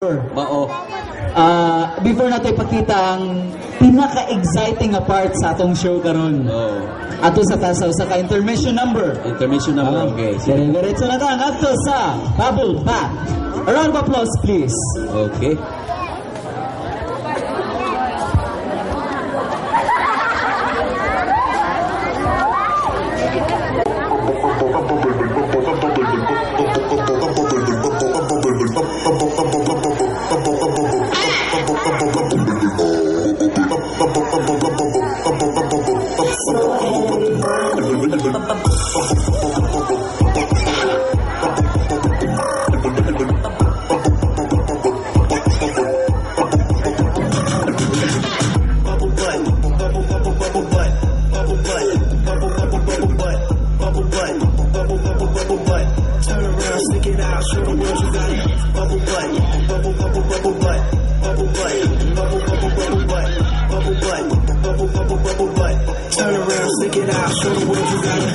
Mao. Before nato ipakita ang pinaka-exciting na part sa atong show karon. Oh. Ato sa tasaw sa intermission number. Intermission number. Okay. Diretso na tan ato sa Bubble Bath. A round of applause please. Okay. Turn around, stick it out, show the world you got it.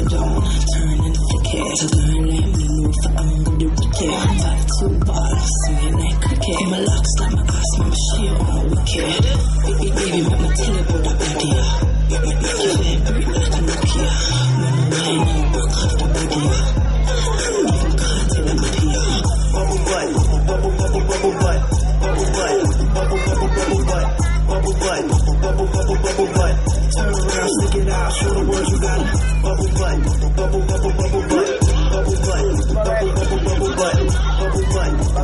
Don't turn into the cash. Turn let me know if I'm gonna do the cash. Top two bars, swinging like cricket. My locks like my ass, my shit on wicked. Baby, make my tell about the idea. Make my kid breathe like a Nokia. When I'm lying, I work off the body. Even caught in the media. Bubble butt, bubble butt, bubble butt, bubble butt, bubble butt, bubble butt, bubble butt. Turn around, stick it out, show the world you got it. Bubble butt, bubble butt, bubble butt, bubble butt,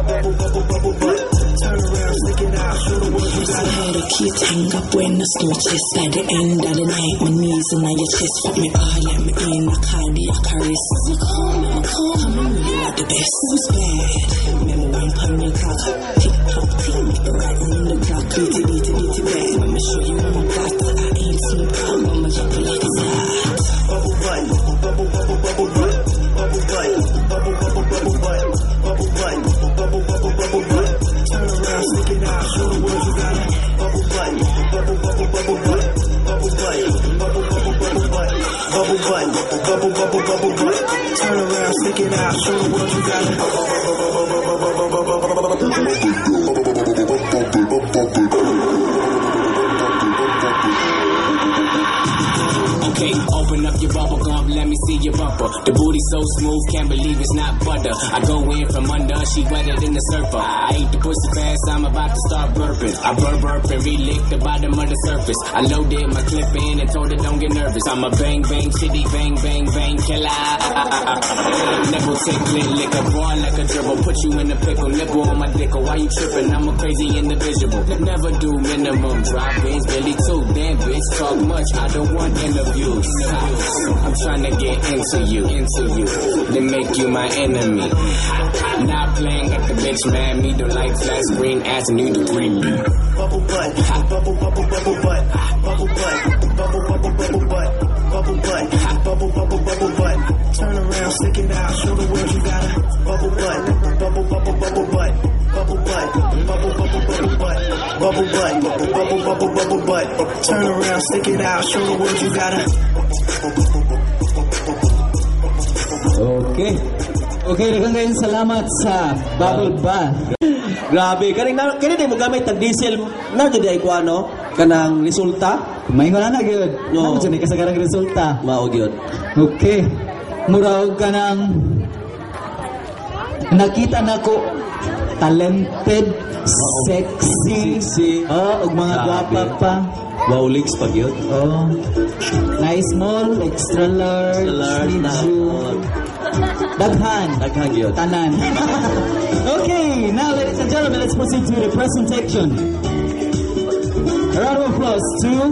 bubble butt, bubble butt. Turn around, stick it out, show the world you got it. How the kids hang up when the snow chest. By the end of the night, my knees in your chest. Fuck me all, let me in a cardiac arrest. You come, you are the best. Who's bad? Remember when pony cock, tick tock, tick, right on the clock. Beat bad. I'ma show you what I got. I ain't seen problem, I'ma jump like that. Bubble butt, bubble butt, bubble butt, bubble butt, bubble butt, bubble butt, bubble butt. Turn around, stick it out, show the world you got it. Bubble butt, bubble butt, bubble butt, bubble butt, bubble butt. Turn around, stick it out, show the world you got it. Okay, open up your bubble gum, let me see your bumper. The booty so smooth, can't believe it's not butter. I go in from under, she wetter than the surfer. I ate the pussy fast, I'm about to start burping. I burp and re-lick the bottom of the surface. I loaded my clip in and told her don't get nervous. I'm a bang bang shitty bang bang bang killer. Nipple tickling, lick a boy like a dribble. Put you in a pickle, nipple on my dick. Why you tripping? I'm a crazy individual. Never do minimum, drive-ins, Billy too. Damn bitch, talk much, I don't want interviews. I'm trying to get into you, then make you my enemy. Not playing at the bitch, man. Me don't like flat screen, asking you to green me. Bubble butt, bubble butt, bubble butt, bubble butt, bubble butt, bubble butt. Turn around, stick it out, show the world you got it. Bubble butt, bubble butt, bubble butt, bubble butt, bubble butt. Turn around, stick it out, show the world you got it. Okay. Okay, daghang kayong salamat sa Bubble Bath. Grabe, kaning di mo gamit tag diesel na jud ay kuano kanang resulta. May wala na gyud. No. Ano dyan kasagarang resulta? Mao gyud. Okay. Murag ka ng nakita na ko talented, sexy, ug mga gwapa pa. Wow, links pa gyud. Oh. Nice small, extra large, medium. Daghan gyud. Tanan. Okay, now ladies and gentlemen, let's proceed to the presentation. A round of applause to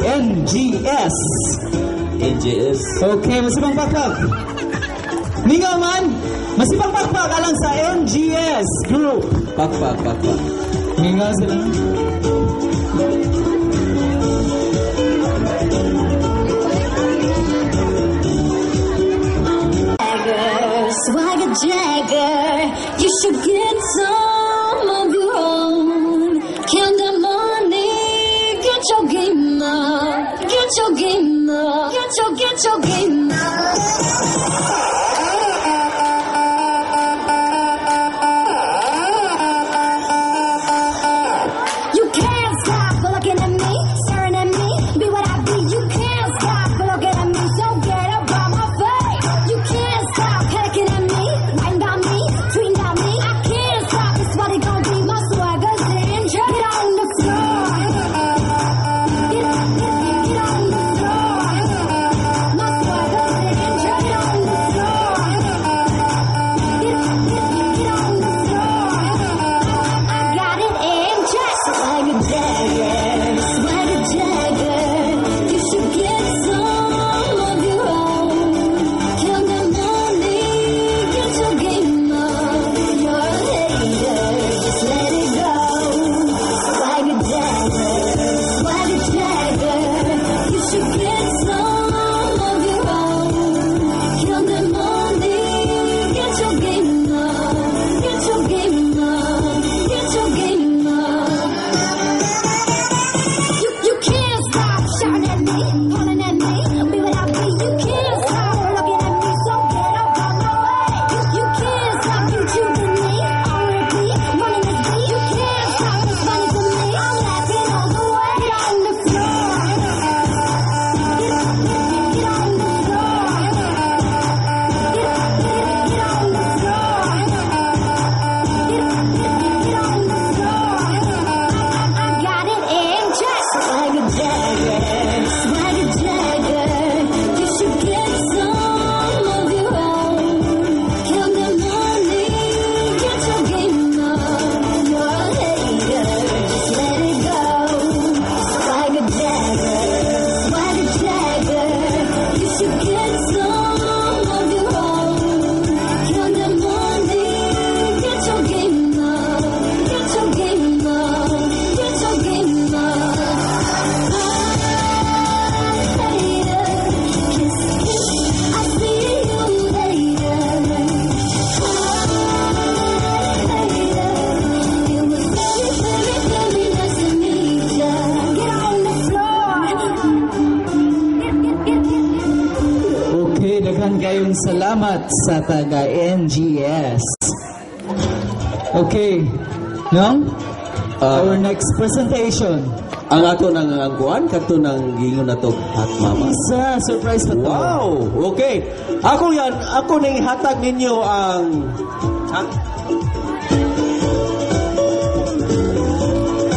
NGS. Okay, masipang pakpak. Ningaw man, masipang pakpak alang sa NGS group. Pakpak. Ningaw sila. Swagger Jagger, you should get some of your own. Count the money, get your game up, get your game up, get your game up. kayong salamat sa taga NGS. Okay. No? Our next presentation. Ang ato nang angkuan, kato nang gingon na to, Hot Mama. Isa, surprise na to. Wow! Okay. Ako nang hatag ninyo ang...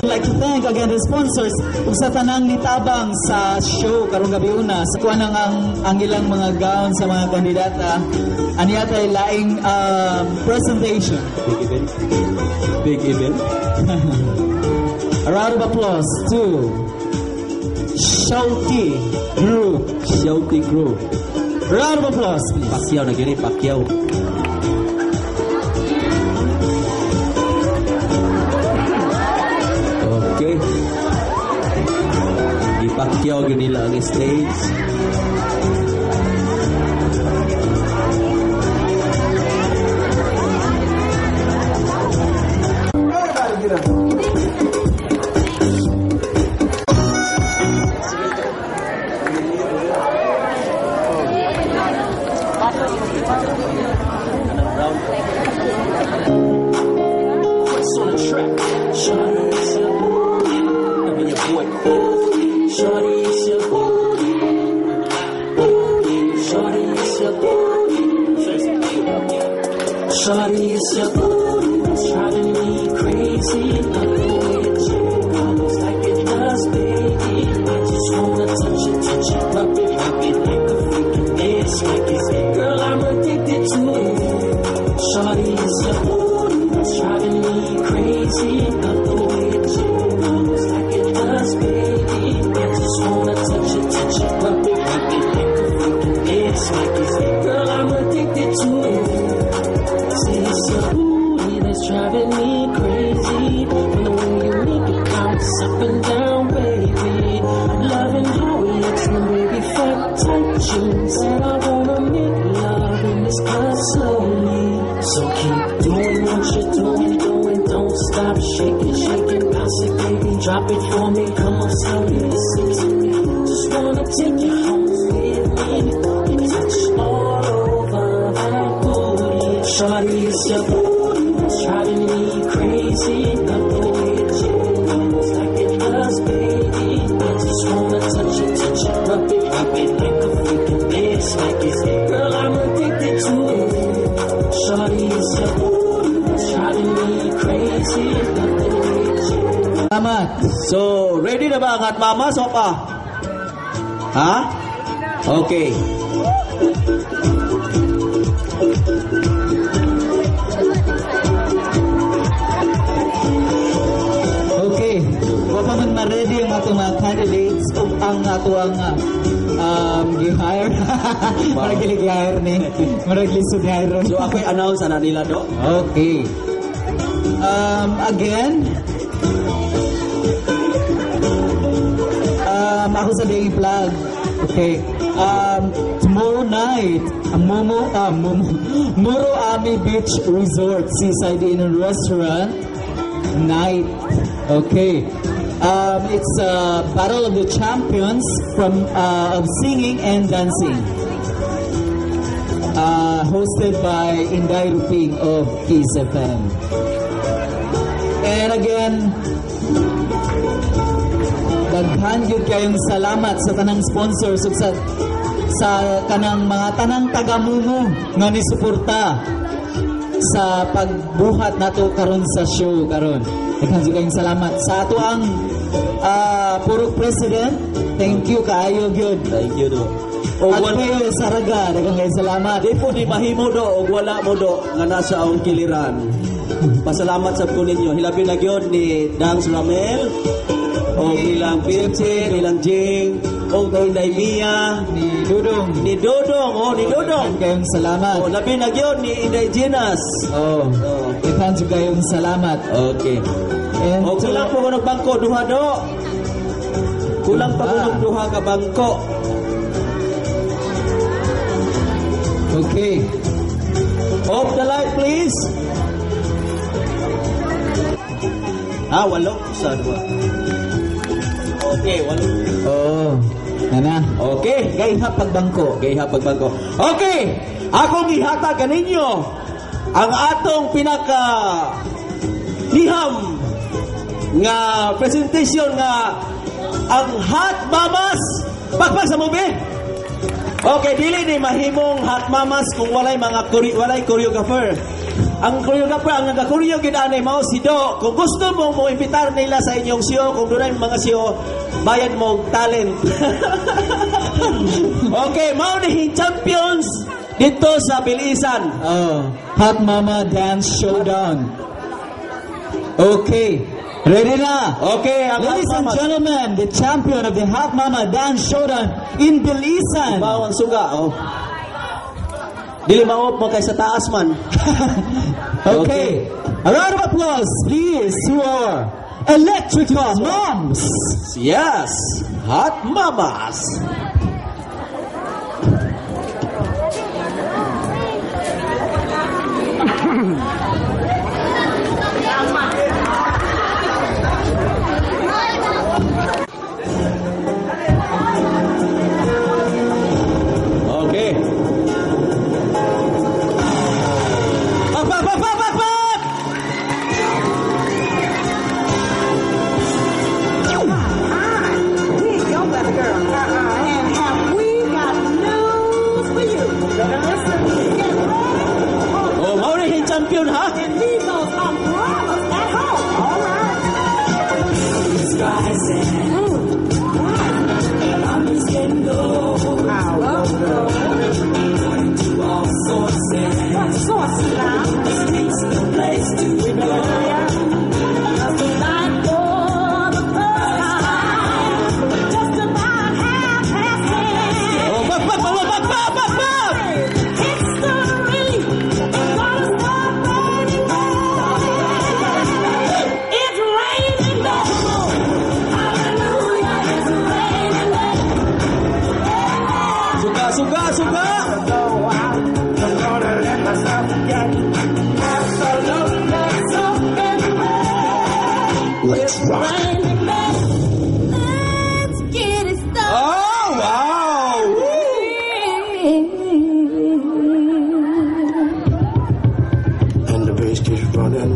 I'd like to thank again the sponsors ug sa tanang nitabang sa show karong gabi una sa kuan ang ilang mga gown sa mga kandidata aniya tay laing presentation. Big event. A round of applause to Shouty Group. Shouty Group. Round of applause, please. Pacquiao na gini, Pacquiao. Okay. Di Pacquiao gini lang ang stage. Shawty, it's your booty that's driving me crazy. Love the way it jiggles like it does, baby. I just wanna touch it, rub it like a freaking dance like it. Girl, I'm addicted to it. Shawty, it's your booty that's driving me crazy. Love the way it jiggles like it does, baby. I just wanna touch it, rub it like a freaking dance like it. Girl, I'm addicted to it. It's your booty that's driving me crazy. When the way you make it bounce up and down, baby. Loving how we excellent, baby. Fuck tight jeans. Said I wanna make love in this club slowly. So keep doing what you're doing. Don't stop shaking, bounce it, baby. Drop it for me, come on slowly. Listen to me. Just wanna take you home with me. You touch all over that booty. Shawty, it's your booty that's driving me crazy. Love the way it jiggles like it does, baby. I just wanna touch it, rub it like a freaking dance like it. Girl, I'm addicted to it. Shawty, it's your booty that's driving me crazy. Love the way it jiggles. Salamat. So, ready na ba ang Hot Mama? So pa? Ha? Okay. Okay. Wa pa man ma-ready ang ato mga candidates o ang ato ang gi-hire. Marag gi-hire ni. Marag lisod hire. So, ako'y announce na nila, do? Okay. Again, ako sabihin i-plug. Okay. Tomorrow night, Muro Ami Beach Resort, Seaside Inn and Restaurant night. Okay. It's a Battle of the Champions of singing and dancing. Hosted by Inday Ruping of Kiss FM. And again, daghan gyud kayong salamat sa tanang sponsors ug sa kanang mga tanang tagamumo nga ni suporta sa pagbuhat nato karon sa show karon. Daghan gyud kayong salamat sa ato ang Purok President. Thank you kaayo gyud. Thank you, do. At kayo Saraga, daghang kayong salamat. Di po di mahimo do, o wala mo do, nga nasa ang kiliran. Pasalamat sa po ninyo. Hilabi na yun ni Dang Ramel, o ilang Pirce, ilang Jing, o Inday Mia, Ni Dudong. ni Dodong, Daghang kayong salamat. O labi na yun ni Inday Ginas. Oh, daghang gyud kayong salamat. Okay. And O kulang po ko bangko, duha do. Kulang pa ko duha ka bangko. okay. Off the light, please. Walo. Sa dua. Okay, walo. Oh, nana. Okay. Gayha pagbangko. Okay, pagbangko. Okay. Akong ihatag kaninyo ang atong pinaka liham nga presentation nga ang Hot Mamas. Pakpak sa movie. Okay, dili ni mahimong Hot Mamas kung walay mga walay choreographer. Ang choreographer, ang nag-choreo gid anay mao si Do. Kung gusto mo imbitar nila sa inyong show, kung dunay mga show, bayad mo og talent. Okay, mao ni champions dito sa Bilisan. Oh, Hot Mama Dance Showdown. Okay, ready na? Okay, ang Ladies Hot and Mamas. gentlemen, the champion of the Hot Mama Dance Showdown in Bilisan. Bawang suga, oh. Dili maop mo kay sa taas man. Okay. A round of applause, please, to our Electrica Moms. Yes, Hot Mamas. Okay. Up. Your better girl. And have we got news for you? Better listen. Get ready. Oh, mao ni champion ha? And leave those umbrellas at home. All right. I'm just getting low. All sources. What sources now? It's the place to go. Just the night for the first time. Just about half past 10. Oh, bak. History is gonna start raining down. It's raining down. Hallelujah, it's raining down. Suga. I'm gonna let myself get absolutely soaking wet. It's raining down. Let's get it started. Oh, wow. And the bass keeps running.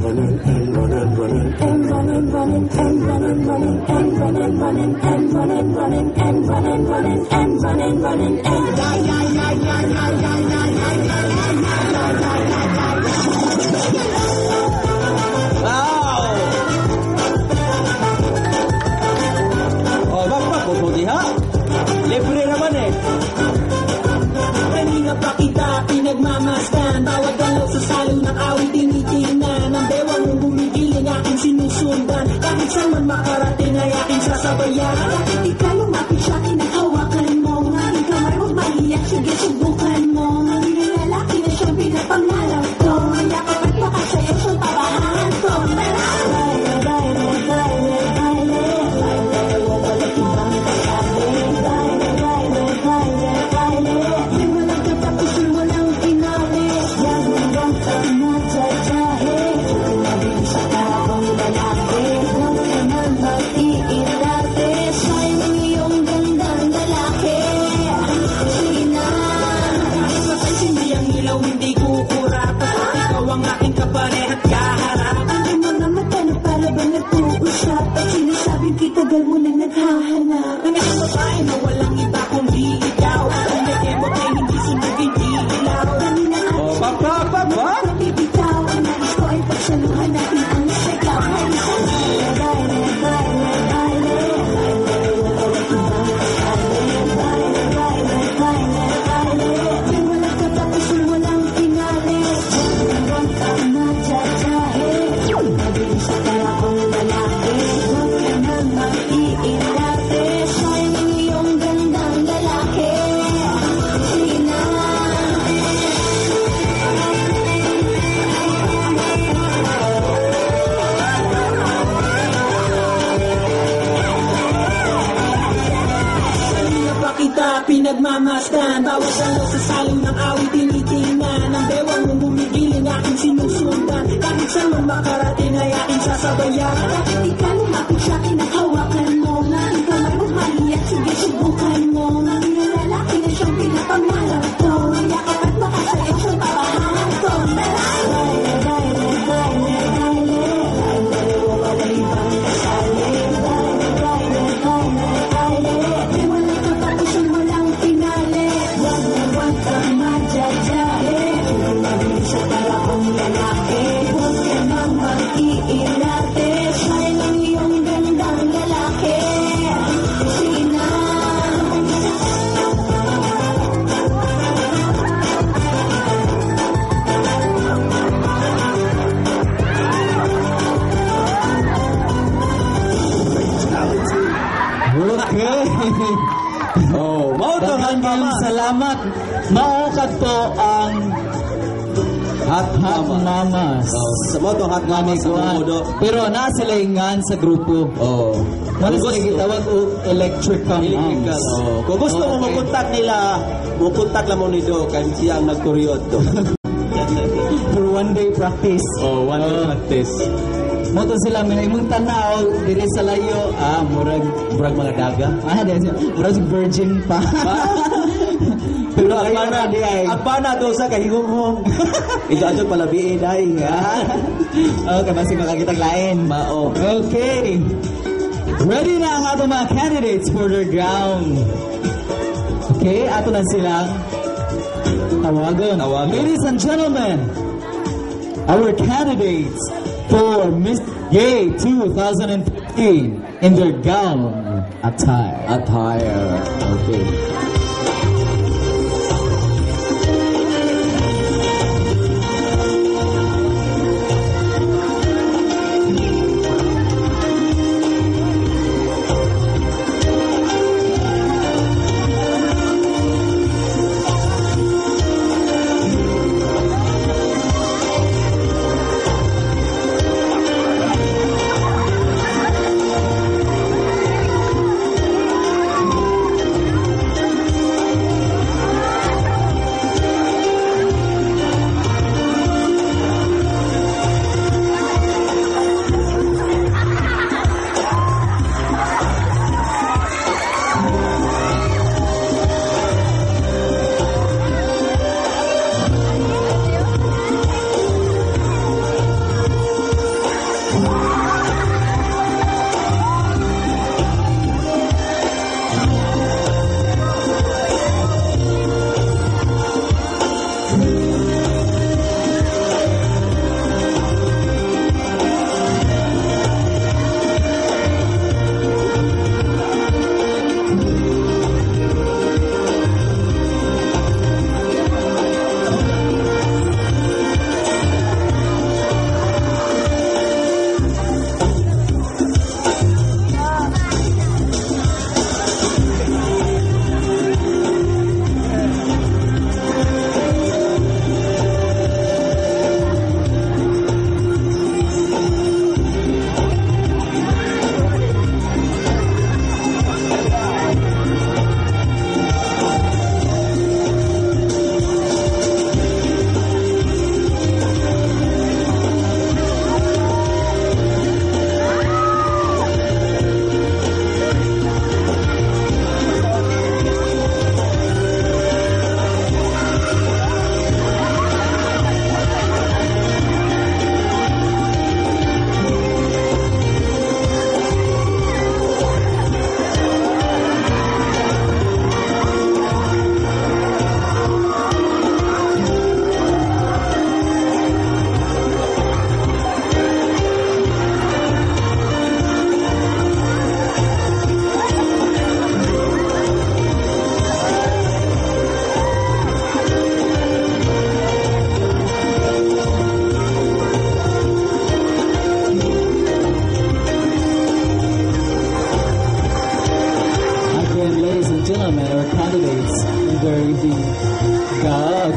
Wow. Oh, bak. Kung diha. Libre naman eh. Kanina pa kita pinagmamasdan. Bawat dalaw sa salo ng awit tinitingnan. Ang bewang mong bumigiling aking sinusundan. Kahit saan man makarating ay aking sasabayan. Bakit ikaw lumapit sa akin at hawakan mo? Ang aking kamay huwag maiyak, sige subukan mo. Ang lalaki na siyang pinapangarap ko. Yakap at makasaya siyang tabahan ko. Baile, baile, baile, baile. Baile, walang ibang kasabi. Baile, baile, baile, baile. Di walang katapos na walang pinalis. Yan hanggang sa natsasahe. Mabilis sa karabang lalaki. Huwag ka nang mag-iilate. Sayang ang iyong gandang lalaki. Sige na. Mapansin di ang ilaw hindi kukurata. Ikaw ang aking kaparehat kaharap. Ang mga mata na para ba nag-uusap. At sinasabing kitagal mo na naghahanap. Ang isang babae na walang iba kundi ikaw. Ang lagay mo kay hindi sunugin ilaw. Kanina Oh, bak. bibitaw. Ang nais ko ay pagsaluhan natin ang sigaw. Baile, baile, baile, baile. Baile, walang ibang kasabi. Baile, baile, baile, baile. Di walang katapos na walang pinalis. Hanggang ka natsasahe. Mabilis sa karabang lalaki. Huwag ka nang mag-iilate. Sayang ang iyong gandang lalaki. Sige na. Kanina pa kita pinagmamasdan. Bawat dalaw sa salo ng awit tinitingnan. Ang bewang mong bumigiling aking sinusundan. Kahit saan man makarating ay aking sasabayan. Bakit di ka lumapit sa akin at hawakan mo? Ang aking kamay huwag maiyak, sige subukan mo. Ang lalaki na siyang pinapangarap ko. Yakap at makasaya iinarte. Siya lang iyong gandang lalaki. Sige na. Okay. Oh, mao to Daghang mama. salamat. Maukad po ang Hot Hot mama. Mamas. Oh, sa mo to hot mama sa Budo. Pero na sila ingan sa grupo. Oh. Wala Kung sila gusto- gitawag o electrical Electrical. moms. Oh. Kung gusto mo Okay. makontak nila, makontak lang mo nito kay siya ang nagkuryod to. For one day practice. practice. Mo to sila may imong tanaw diri sa layo. Murag mga daga. Dili siya. Murag si virgin pa. Pero Kayo ang na, di ay. pana daw sa kahingong-hong. Ito ato palabiin ay. Okay, basi makakitang lain. Mao. Okay. Ready na ang ato mga candidates for their gown. Okay, ato na silang tawagon. Ladies and gentlemen, our candidates for Miss Gay 2015 in their gown attire. Okay.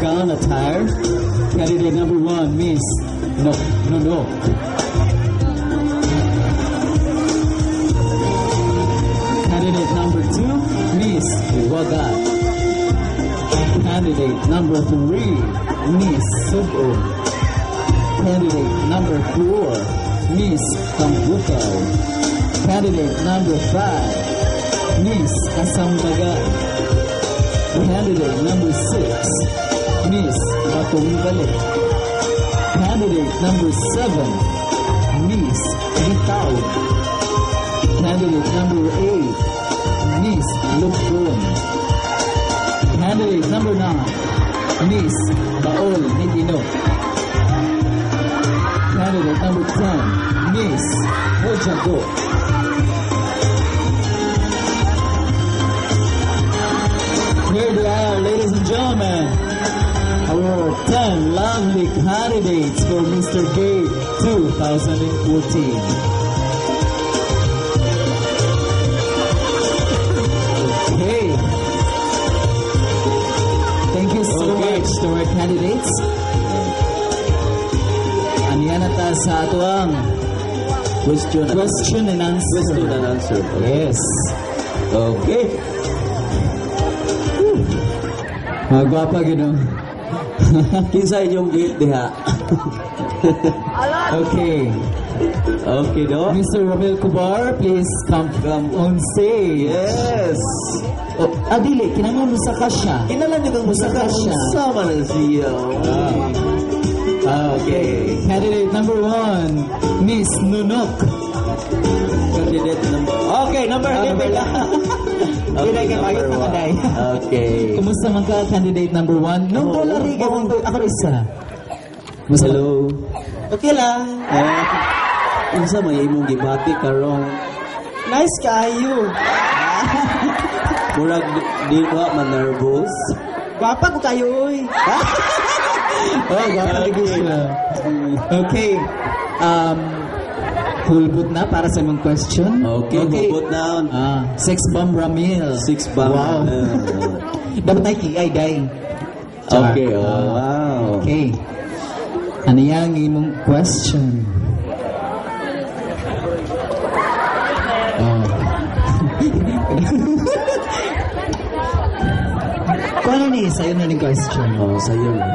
gown attire. Candidate number 1, Miss. No. Candidate number 2, Miss Wagat. Candidate number 3, Miss Subo. Candidate number 4, Miss Kambukaw. Candidate number 5, Miss Kasambaga. Candidate number 6, Miss Batong-Balik. Candidate number 7, Miss Bitaw. Candidate number 8, Miss Lupon. Candidate number 9, Miss Baol Nidino. Candidate number number 10, Miss Hojago. Here they are, ladies and gentlemen. Our 10 lovely candidates for Mr. Gay 2014. Okay. Thank you so much to our candidates. Aniyan na ta sa ato ang Question and question and answer. Question and answer. Yes. Okay. Magwapa gino. Kinsa inyong gift diha? Okay. Okay, do? Mr. Romel Kubar, please come on stage. Yes. Oh, dili, kinanglan mo sa kasya. Kinalan niyo kang musaka siya. sama na siya. Okay. Candidate number 1, Miss Nunok. Candidate number... Okay, number lang. Okay, number 1. Okay. Kumusta man ka, candidate number 1? Nung dolari ka, ako isa. Hello. Okay lang. Unsa may imong gibati karong Nice kayo. murag di ba man nervous? Gwapa ko kayo, oy. Oh, gapa lagi siya. Okay. Hulbot na para sa imong question. Okay, hubot na. Sex bomb Ramil. 6 bang. Wow. Dapat tayo kiay, day. Okay, wow. Okay. Ano yung imong question? Kung ano ni, sa'yo na yung question. Sa'yo na.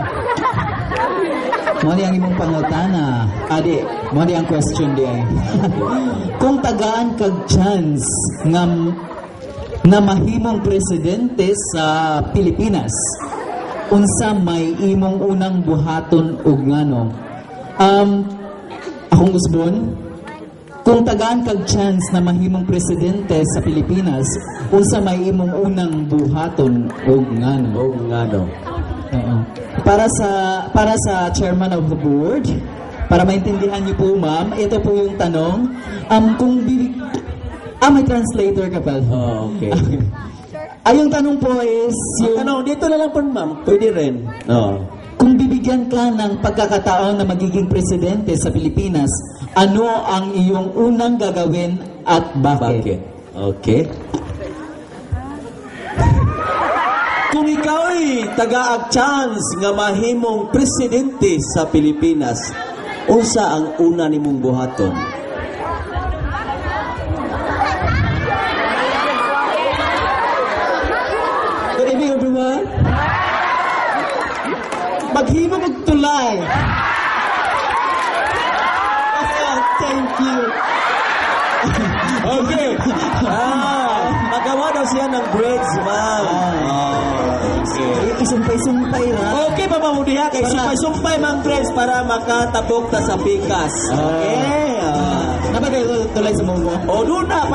Mo ang imong pangutana. Adi, mo ang question di ay. Kung tagaan kag chance na mahimong presidente sa Pilipinas, unsa may imong unang buhaton ug ngano? Akong gusbon, kung tagaan kag chance na mahimong presidente sa Pilipinas, unsa may imong unang buhaton ug ngano? O nga no. Oo. Para sa chairman of the board, para maintindihan niyo po, ma'am, ito po yung tanong. May translator ka pala. Oh, okay. Yung tanong po is, Tanong, dito na lang po, ma'am. Pwede rin. kung bibigyan ka ng pagkakataon na magiging presidente sa Pilipinas, ano ang iyong unang gagawin at bakit? Bakit? Okay. Kung ikaw ay taga-ag chance nga mahimong presidente sa Pilipinas, unsa ang una nimong buhaton? Good evening, everyone. Maghimo magtulay. Thank you. Okay. Magawa daw siya ng grades, ma'am. Okay. Isumpay-sumpay na. Okay, mamamudiha kay sumpay-sumpay mang grades para makatabok ta sa pikas. Okay. Napagay tulay sa mo. O, doon na.